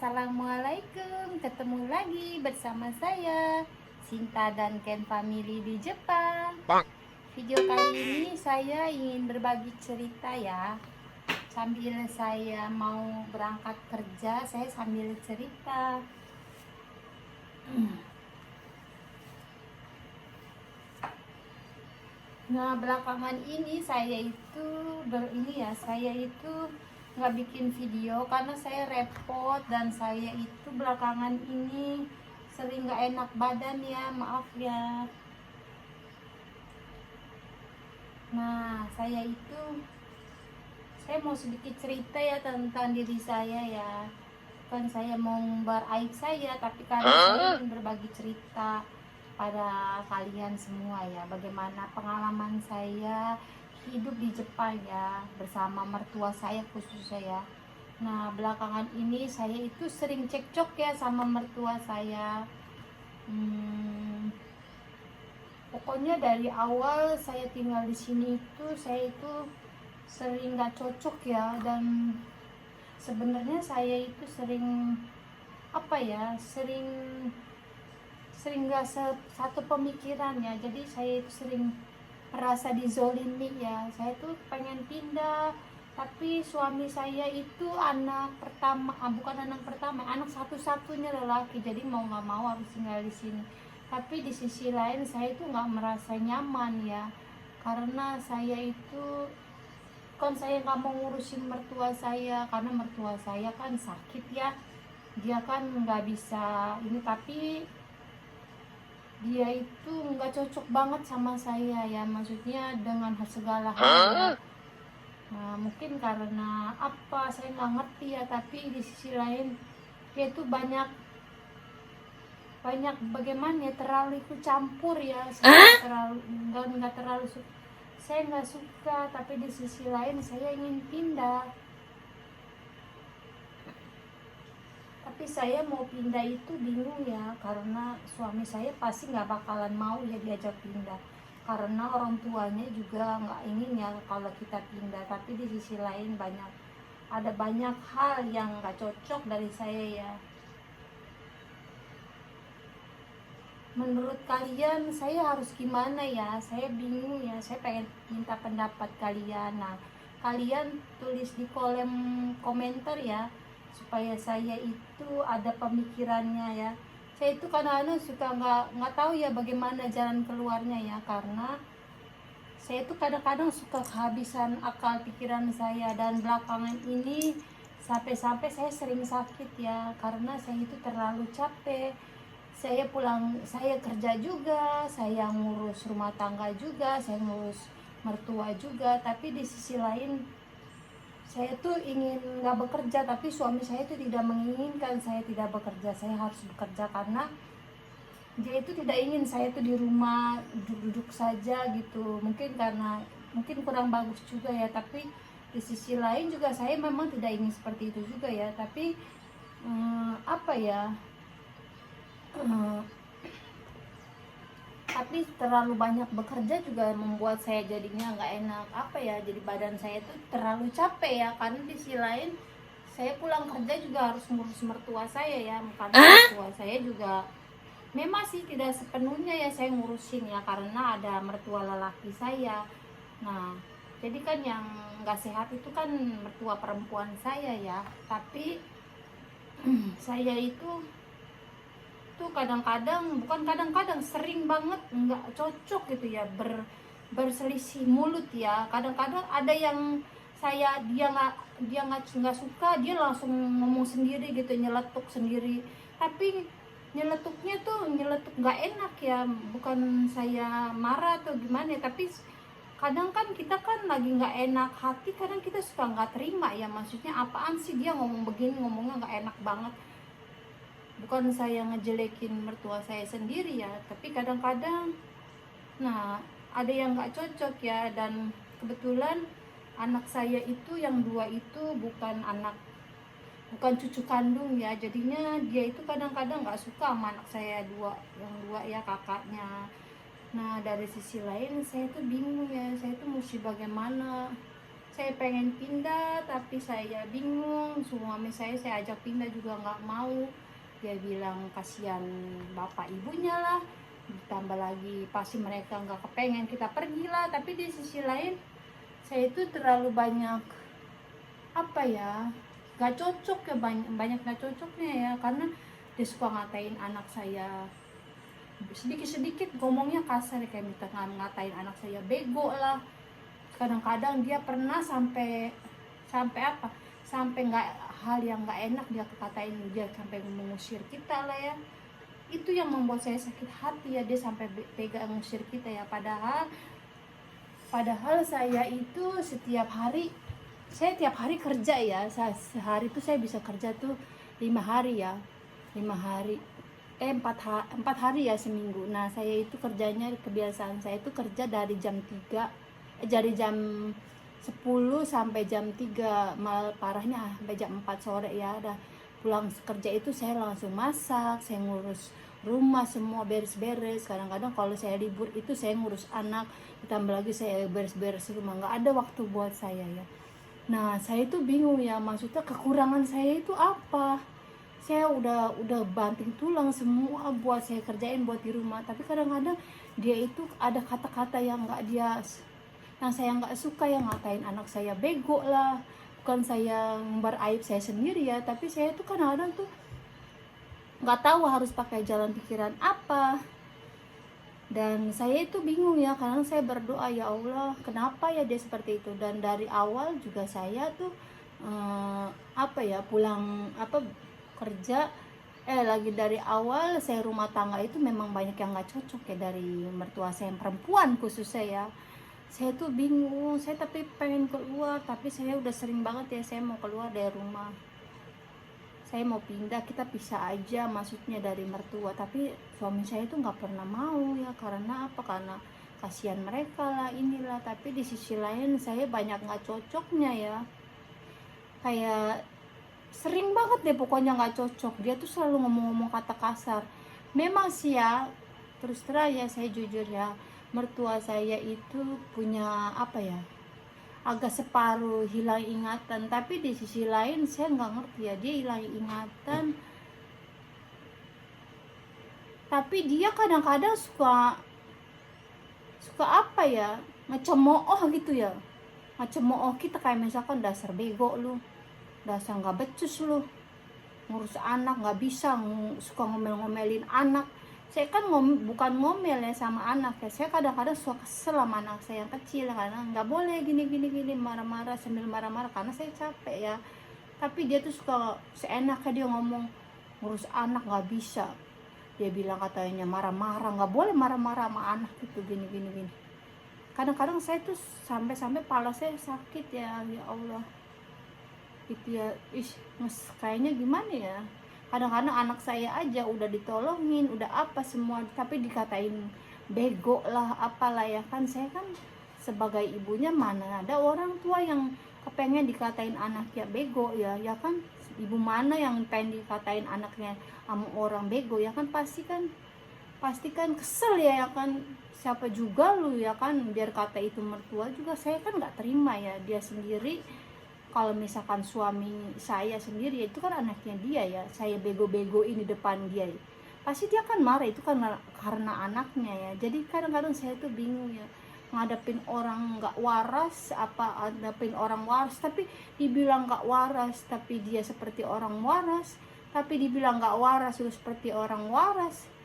Assalamualaikum, ketemu lagi bersama saya Sinta dan Ken Family di Jepang. Video kali ini saya ingin berbagi cerita ya. Sambil saya mau berangkat kerja, saya sambil cerita. Nah, belakangan ini saya itu nggak bikin video karena saya repot, dan saya itu belakangan ini sering nggak enak badan ya, maaf ya. Nah, saya mau sedikit cerita ya tentang diri saya ya. Kan saya mau ngumbar aib saya, tapi karena saya ingin berbagi cerita pada kalian semua ya, bagaimana pengalaman saya hidup di Jepang ya, bersama mertua saya khususnya ya. Nah, belakangan ini saya itu sering cekcok ya sama mertua saya. Pokoknya dari awal saya tinggal di sini itu saya itu sering nggak cocok ya, dan sebenarnya saya itu sering sering nggak satu pemikiran ya. Jadi saya itu sering merasa dizolimi ya. Saya tuh pengen pindah, tapi suami saya itu bukan anak pertama, anak satu-satunya lelaki, jadi mau nggak mau harus tinggal di sini. Tapi di sisi lain saya itu nggak merasa nyaman ya, karena saya itu kan saya nggak mau ngurusin mertua saya, karena mertua saya kan sakit ya, dia kan nggak bisa ini, tapi dia itu nggak cocok banget sama saya ya, maksudnya dengan segala hal ya. Nah, mungkin karena apa saya nggak ngerti ya, tapi di sisi lain dia itu banyak bagaimana ya, terlalu ikut campur ya. Saya nggak terlalu saya nggak suka, tapi di sisi lain saya ingin pindah. Tapi saya mau pindah itu bingung ya, karena suami saya pasti nggak bakalan mau ya diajak pindah, karena orang tuanya juga nggak ingin ya kalau kita pindah. Tapi di sisi lain ada banyak hal yang nggak cocok dari saya ya. Menurut kalian saya harus gimana ya? Saya bingung ya, saya pengen minta pendapat kalian. Nah, kalian tulis di kolom komentar ya, supaya saya itu ada pemikirannya ya. Saya itu kadang-kadang suka nggak tahu ya bagaimana jalan keluarnya ya, karena saya itu kadang-kadang suka kehabisan akal pikiran saya, dan belakangan ini sampai-sampai saya sering sakit ya, karena saya itu terlalu capek. Saya kerja juga, saya ngurus rumah tangga juga, saya ngurus mertua juga, tapi di sisi lain saya tuh ingin nggak bekerja, tapi suami saya itu tidak menginginkan saya tidak bekerja. Saya harus bekerja karena dia itu tidak ingin saya tuh di rumah duduk-duduk saja gitu. Mungkin kurang bagus juga ya, tapi di sisi lain juga saya memang tidak ingin seperti itu juga ya. Tapi tapi terlalu banyak bekerja juga membuat saya jadinya nggak enak jadi badan saya tuh terlalu capek ya, karena di sisi lain saya pulang kerja juga harus ngurus mertua saya ya, karena mertua saya juga memang sih tidak sepenuhnya ya saya ngurusin ya, karena ada mertua lelaki saya. Nah, jadi kan yang nggak sehat itu kan mertua perempuan saya ya. Tapi saya itu tuh bukan kadang-kadang sering banget nggak cocok gitu ya, berselisih mulut ya. Kadang-kadang ada yang dia nggak suka, dia langsung ngomong sendiri gitu, nyeletuk sendiri. Tapi nyeletuknya tuh nyeletuk nggak enak ya, bukan saya marah atau gimana ya, tapi kadang kan kita kan lagi nggak enak hati, kadang kita suka nggak terima ya, maksudnya apaan sih dia ngomong begini, ngomongnya nggak enak banget. Bukan saya ngejelekin mertua saya sendiri ya, tapi kadang-kadang ada yang nggak cocok ya. Dan kebetulan anak saya itu yang dua itu bukan cucu kandung ya, jadinya dia itu kadang-kadang nggak suka sama anak saya yang dua ya, kakaknya. Nah, dari sisi lain saya tuh bingung ya, saya tuh mesti bagaimana. Saya pengen pindah tapi saya bingung. Suami saya ajak pindah juga nggak mau. Dia bilang kasihan bapak ibunya lah, ditambah lagi pasti mereka nggak kepengen kita pergi lah. Tapi di sisi lain saya itu terlalu banyak apa ya, nggak cocok ya, banyak nggak cocoknya ya, karena dia suka ngatain anak saya, sedikit-sedikit ngomongnya kasar kayak minta ngatain anak saya bego lah. Kadang-kadang dia pernah sampai sampai apa, sampai nggak, hal yang nggak enak dia katain, dia sampai mengusir kita lah ya. Itu yang membuat saya sakit hati ya, dia sampai tega mengusir kita ya. Padahal saya itu setiap hari, saya tiap hari kerja ya, sehari itu saya bisa kerja tuh 5 hari ya, 5 hari 4 hari ya seminggu. Nah saya itu kerjanya, kebiasaan saya itu kerja dari jam 3, dari jam 10 sampai jam 3, mal parahnya sampai jam 4 sore ya. Udah pulang kerja itu saya langsung masak, saya ngurus rumah semua, beres-beres. Kadang-kadang kalau saya libur itu saya ngurus anak, ditambah lagi saya beres-beres rumah, nggak ada waktu buat saya ya. Nah saya itu bingung ya, maksudnya kekurangan saya itu apa. Saya udah banting tulang semua buat saya kerjain buat di rumah, tapi kadang-kadang dia itu ada kata-kata yang saya nggak suka, yang ngatain anak saya bego lah. Bukan saya beraib saya sendiri ya, tapi saya tuh kadang-kadang tuh nggak tahu harus pakai jalan pikiran apa. Dan saya itu bingung ya, karena saya berdoa, ya Allah kenapa ya dia seperti itu. Dan dari awal juga saya tuh pulang kerja, lagi dari awal saya rumah tangga itu memang banyak yang nggak cocok ya, dari mertua saya yang perempuan khusus saya tuh bingung. Saya tapi pengen keluar, tapi saya udah sering banget ya saya mau keluar dari rumah, saya mau pindah, kita pisah aja maksudnya dari mertua. Tapi suami saya itu nggak pernah mau ya, karena apa, karena kasihan mereka lah inilah. Tapi di sisi lain saya banyak nggak cocoknya ya, kayak sering banget deh pokoknya nggak cocok. Dia tuh selalu ngomong-ngomong kata kasar. Memang sih ya, terus terang ya, saya jujur ya, mertua saya itu punya agak separuh hilang ingatan. Tapi di sisi lain saya nggak ngerti ya, dia hilang ingatan tapi dia kadang-kadang suka ngecemooh gitu ya, ngecemooh kita, kayak misalkan dasar bego lu, dasar nggak becus lu, ngurus anak nggak bisa, suka ngomel-ngomelin anak. Saya kan bukan ngomel ya sama anak ya, saya kadang-kadang suka kesel sama anak saya yang kecil, karena nggak boleh gini, marah-marah sambil marah-marah karena saya capek ya. Tapi dia tuh suka seenaknya dia ngomong, ngurus anak nggak bisa, dia bilang katanya marah-marah, nggak boleh marah-marah sama anak gitu, gini. Kadang-kadang saya tuh sampai pala saya sakit ya Allah itu ya. Kayaknya gimana ya, kadang-kadang anak saya aja udah ditolongin, udah apa semua, tapi dikatain bego lah apalah ya. Kan saya kan sebagai ibunya, mana ada orang tua yang kepengen dikatain anaknya bego ya kan. Ibu mana yang pengen dikatain anaknya sama orang bego ya kan, pasti kan kesel ya kan. Siapa juga lu ya kan, biar kata itu mertua juga saya kan nggak terima ya. Dia sendiri, kalau misalkan suami saya sendiri, itu kan anaknya dia ya, saya bego-bego ini depan dia, pasti dia kan marah. Itu karena anaknya ya. Jadi kadang-kadang saya tuh bingung ya, ngadepin orang nggak waras, ngadepin orang waras tapi dibilang nggak waras, tapi dia seperti orang waras, tapi dibilang nggak waras juga seperti orang waras.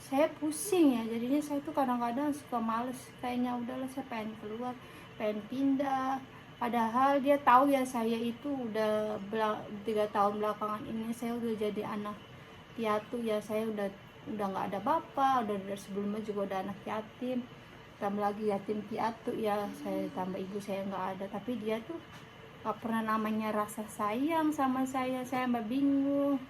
Saya pusing ya, jadinya saya tuh kadang-kadang suka males, kayaknya udahlah saya pengen keluar, pengen pindah. Padahal dia tahu ya, saya itu udah 3 tahun belakangan ini saya udah jadi anak piatu ya. Saya udah nggak ada bapak, udah dari sebelumnya juga udah anak yatim, tambah lagi yatim piatu ya, saya tambah ibu saya nggak ada. Tapi dia tuh nggak pernah namanya rasa sayang sama saya bingung.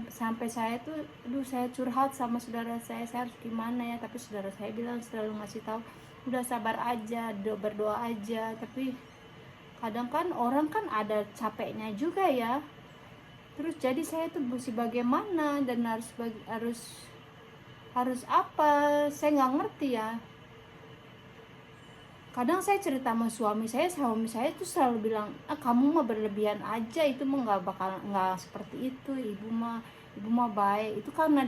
Sampai saya tuh, saya curhat sama saudara saya harus gimana ya. Tapi saudara saya bilang, selalu ngasih tahu, udah sabar aja, berdoa aja. Tapi kadang kan orang kan ada capeknya juga ya. Terus jadi saya tuh mesti bagaimana, dan harus apa, saya nggak ngerti ya. kadang saya cerita sama suami saya tuh selalu bilang, kamu mah berlebihan aja, itu mah nggak seperti itu, ibu mah baik. Itu karena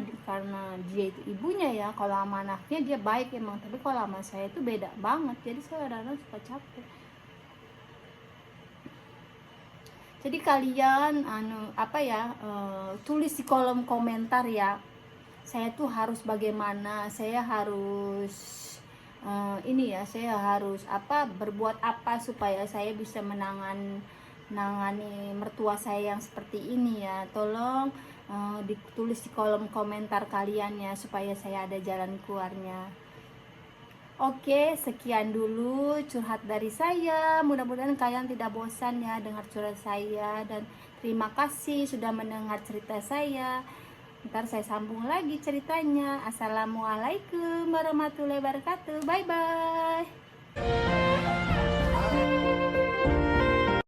dia itu ibunya ya, kalau sama anaknya dia baik emang, tapi kalau sama saya itu beda banget. Jadi saya kadang-kadang suka capek. Jadi kalian tulis di kolom komentar ya, saya tuh harus bagaimana, saya harus saya harus berbuat apa supaya saya bisa menangani mertua saya yang seperti ini ya. Tolong ditulis di kolom komentar kalian ya, supaya saya ada jalan keluarnya. Oke, sekian dulu curhat dari saya. Mudah-mudahan kalian tidak bosan ya dengar curhat saya, dan terima kasih sudah mendengar cerita saya. Ntar saya sambung lagi ceritanya. Assalamualaikum warahmatullahi wabarakatuh. Bye bye.